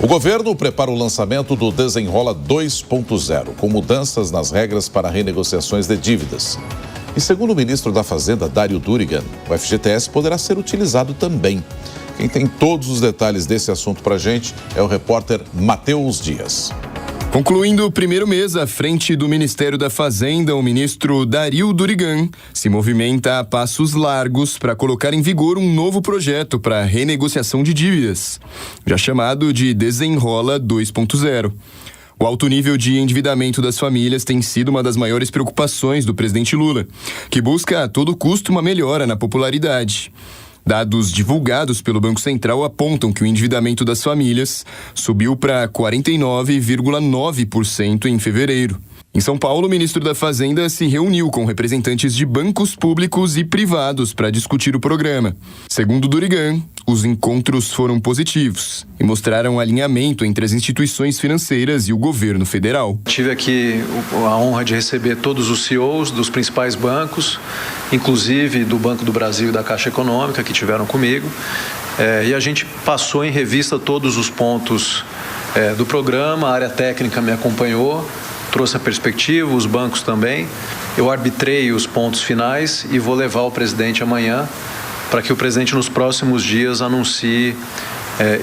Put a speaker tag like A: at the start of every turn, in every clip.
A: O governo prepara o lançamento do Desenrola 2.0, com mudanças nas regras para renegociações de dívidas. E segundo o ministro da Fazenda, Dario Durigan, o FGTS poderá ser utilizado também. Quem tem todos os detalhes desse assunto para a gente é o repórter Matheus Dias.
B: Concluindo o primeiro mês à frente do Ministério da Fazenda, o ministro Dario Durigan se movimenta a passos largos para colocar em vigor um novo projeto para renegociação de dívidas, já chamado de Desenrola 2.0. O alto nível de endividamento das famílias tem sido uma das maiores preocupações do presidente Lula, que busca a todo custo uma melhora na popularidade. Dados divulgados pelo Banco Central apontam que o endividamento das famílias subiu para 49,9% em fevereiro. Em São Paulo, o ministro da Fazenda se reuniu com representantes de bancos públicos e privados para discutir o programa. Segundo Durigan, os encontros foram positivos e mostraram alinhamento entre as instituições financeiras e o governo federal.
C: Tive aqui a honra de receber todos os CEOs dos principais bancos, inclusive do Banco do Brasil e da Caixa Econômica, que tiveram comigo. E a gente passou em revista todos os pontos do programa, a área técnica me acompanhou, trouxe a perspectiva, os bancos também. Eu arbitrei os pontos finais e vou levar o presidente amanhã para que o presidente nos próximos dias anuncie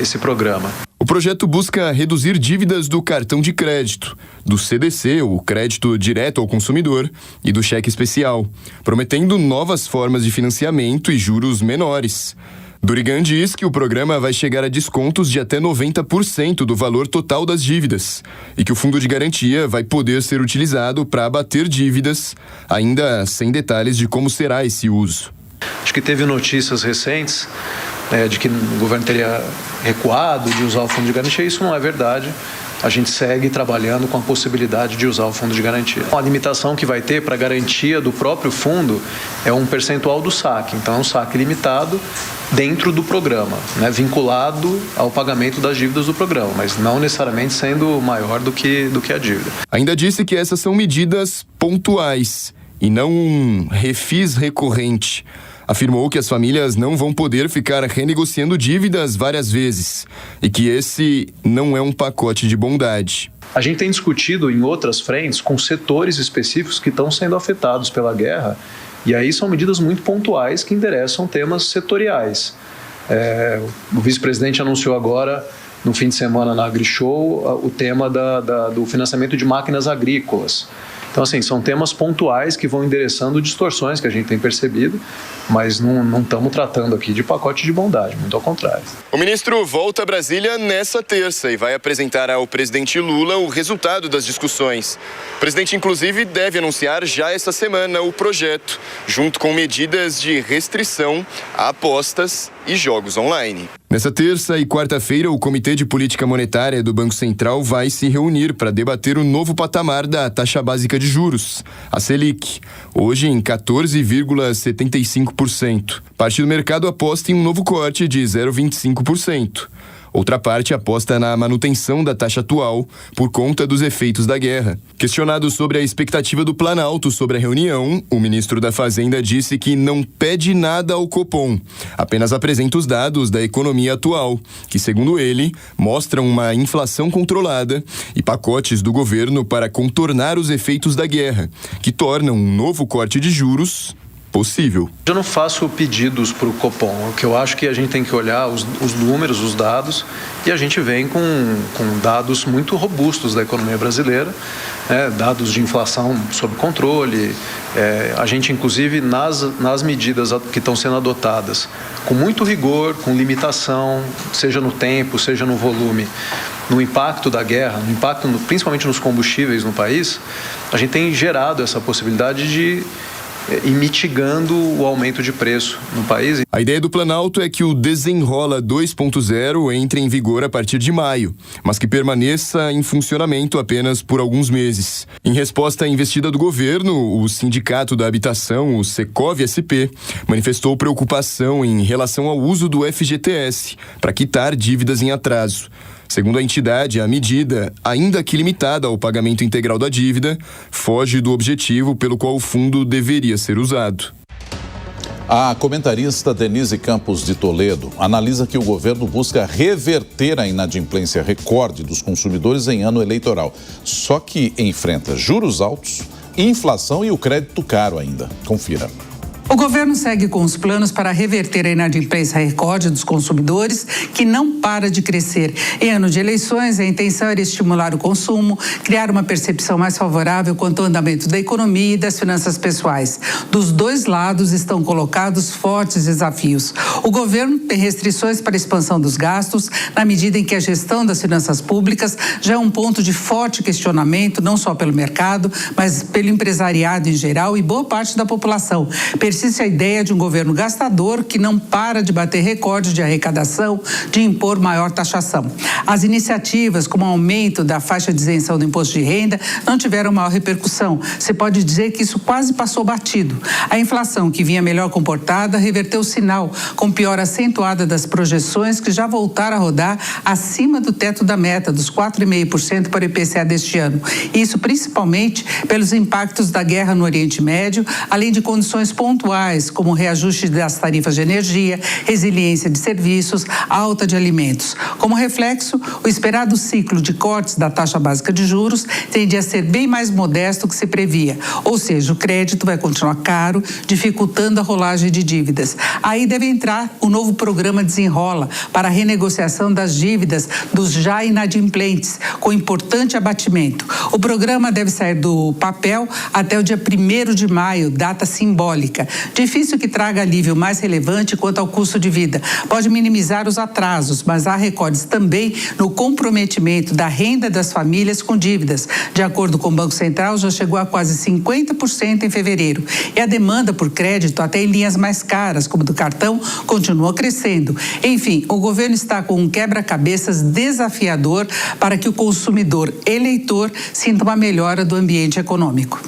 C: esse programa.
B: O projeto busca reduzir dívidas do cartão de crédito, do CDC, o crédito direto ao consumidor, e do cheque especial, prometendo novas formas de financiamento e juros menores. Durigan diz que o programa vai chegar a descontos de até 90% do valor total das dívidas e que o fundo de garantia vai poder ser utilizado para abater dívidas, ainda sem detalhes de como será esse uso.
C: Acho que teve notícias recentes de que o governo teria recuado de usar o fundo de garantia. Isso não é verdade. A gente segue trabalhando com a possibilidade de usar o fundo de garantia. A limitação que vai ter para a garantia do próprio fundo é um percentual do saque. Então, é um saque limitado dentro do programa, vinculado ao pagamento das dívidas do programa, mas não necessariamente sendo maior do que a dívida.
B: Ainda disse que essas são medidas pontuais e não um refis recorrente. Afirmou que as famílias não vão poder ficar renegociando dívidas várias vezes e que esse não é um pacote de bondade.
C: A gente tem discutido em outras frentes com setores específicos que estão sendo afetados pela guerra, e aí são medidas muito pontuais que endereçam temas setoriais. O vice-presidente anunciou agora, no fim de semana na AgriShow, o tema do financiamento de máquinas agrícolas. Então, assim, são temas pontuais que vão endereçando distorções que a gente tem percebido, mas não estamos tratando aqui de pacote de bondade, muito ao contrário.
B: O ministro volta a Brasília nessa terça e vai apresentar ao presidente Lula o resultado das discussões. O presidente, inclusive, deve anunciar já essa semana o projeto, junto com medidas de restrição a apostas e jogos online. Nessa terça e quarta-feira, o Comitê de Política Monetária do Banco Central vai se reunir para debater o novo patamar da taxa básica de juros, a Selic, hoje em 14,75%. Parte do mercado aposta em um novo corte de 0,25%. Outra parte aposta na manutenção da taxa atual por conta dos efeitos da guerra. Questionado sobre a expectativa do Planalto sobre a reunião, o ministro da Fazenda disse que não pede nada ao Copom, apenas apresenta os dados da economia atual, que, segundo ele, mostram uma inflação controlada e pacotes do governo para contornar os efeitos da guerra, que tornam um novo corte de juros possível.
C: Eu não faço pedidos para o Copom. O que eu acho que a gente tem que olhar os números, os dados, e a gente vem com dados muito robustos da economia brasileira, dados de inflação sob controle. A gente, inclusive, nas medidas que estão sendo adotadas, com muito rigor, com limitação, seja no tempo, seja no volume, no impacto da guerra, no impacto principalmente nos combustíveis no país, a gente tem gerado essa possibilidade de ir mitigando o aumento de preço no país.
B: A ideia do Planalto é que o Desenrola 2.0 entre em vigor a partir de maio, mas que permaneça em funcionamento apenas por alguns meses. Em resposta à investida do governo, o Sindicato da Habitação, o Secov-SP, manifestou preocupação em relação ao uso do FGTS para quitar dívidas em atraso. Segundo a entidade, a medida, ainda que limitada ao pagamento integral da dívida, foge do objetivo pelo qual o fundo deveria ser usado.
A: A comentarista Denise Campos de Toledo analisa que o governo busca reverter a inadimplência recorde dos consumidores em ano eleitoral. Só que enfrenta juros altos, inflação e o crédito caro ainda. Confira.
D: O governo segue com os planos para reverter a inadimplência recorde dos consumidores, que não para de crescer. Em ano de eleições, a intenção era estimular o consumo, criar uma percepção mais favorável quanto ao andamento da economia e das finanças pessoais. Dos dois lados estão colocados fortes desafios. O governo tem restrições para a expansão dos gastos, na medida em que a gestão das finanças públicas já é um ponto de forte questionamento, não só pelo mercado, mas pelo empresariado em geral e boa parte da população. Persiste a ideia de um governo gastador que não para de bater recorde de arrecadação, de impor maior taxação. As iniciativas, como o aumento da faixa de isenção do imposto de renda, não tiveram maior repercussão. Se pode dizer que isso quase passou batido. A inflação, que vinha melhor comportada, reverteu o sinal, com piora acentuada das projeções que já voltaram a rodar acima do teto da meta, dos 4,5% para o IPCA deste ano. Isso principalmente pelos impactos da guerra no Oriente Médio, além de condições pontuais, como reajuste das tarifas de energia, resiliência de serviços, alta de alimentos. Como reflexo, o esperado ciclo de cortes da taxa básica de juros tende a ser bem mais modesto do que se previa, ou seja, o crédito vai continuar caro, dificultando a rolagem de dívidas. Aí deve entrar o novo programa Desenrola para a renegociação das dívidas dos já inadimplentes, com importante abatimento. O programa deve sair do papel até o dia 1º de maio, data simbólica. Difícil que traga alívio mais relevante quanto ao custo de vida. Pode minimizar os atrasos, mas há recordes também no comprometimento da renda das famílias com dívidas. De acordo com o Banco Central, já chegou a quase 50% em fevereiro. E a demanda por crédito, até em linhas mais caras, como do cartão, continua crescendo. Enfim, o governo está com um quebra-cabeças desafiador para que o consumidor eleitor sinta uma melhora do ambiente econômico.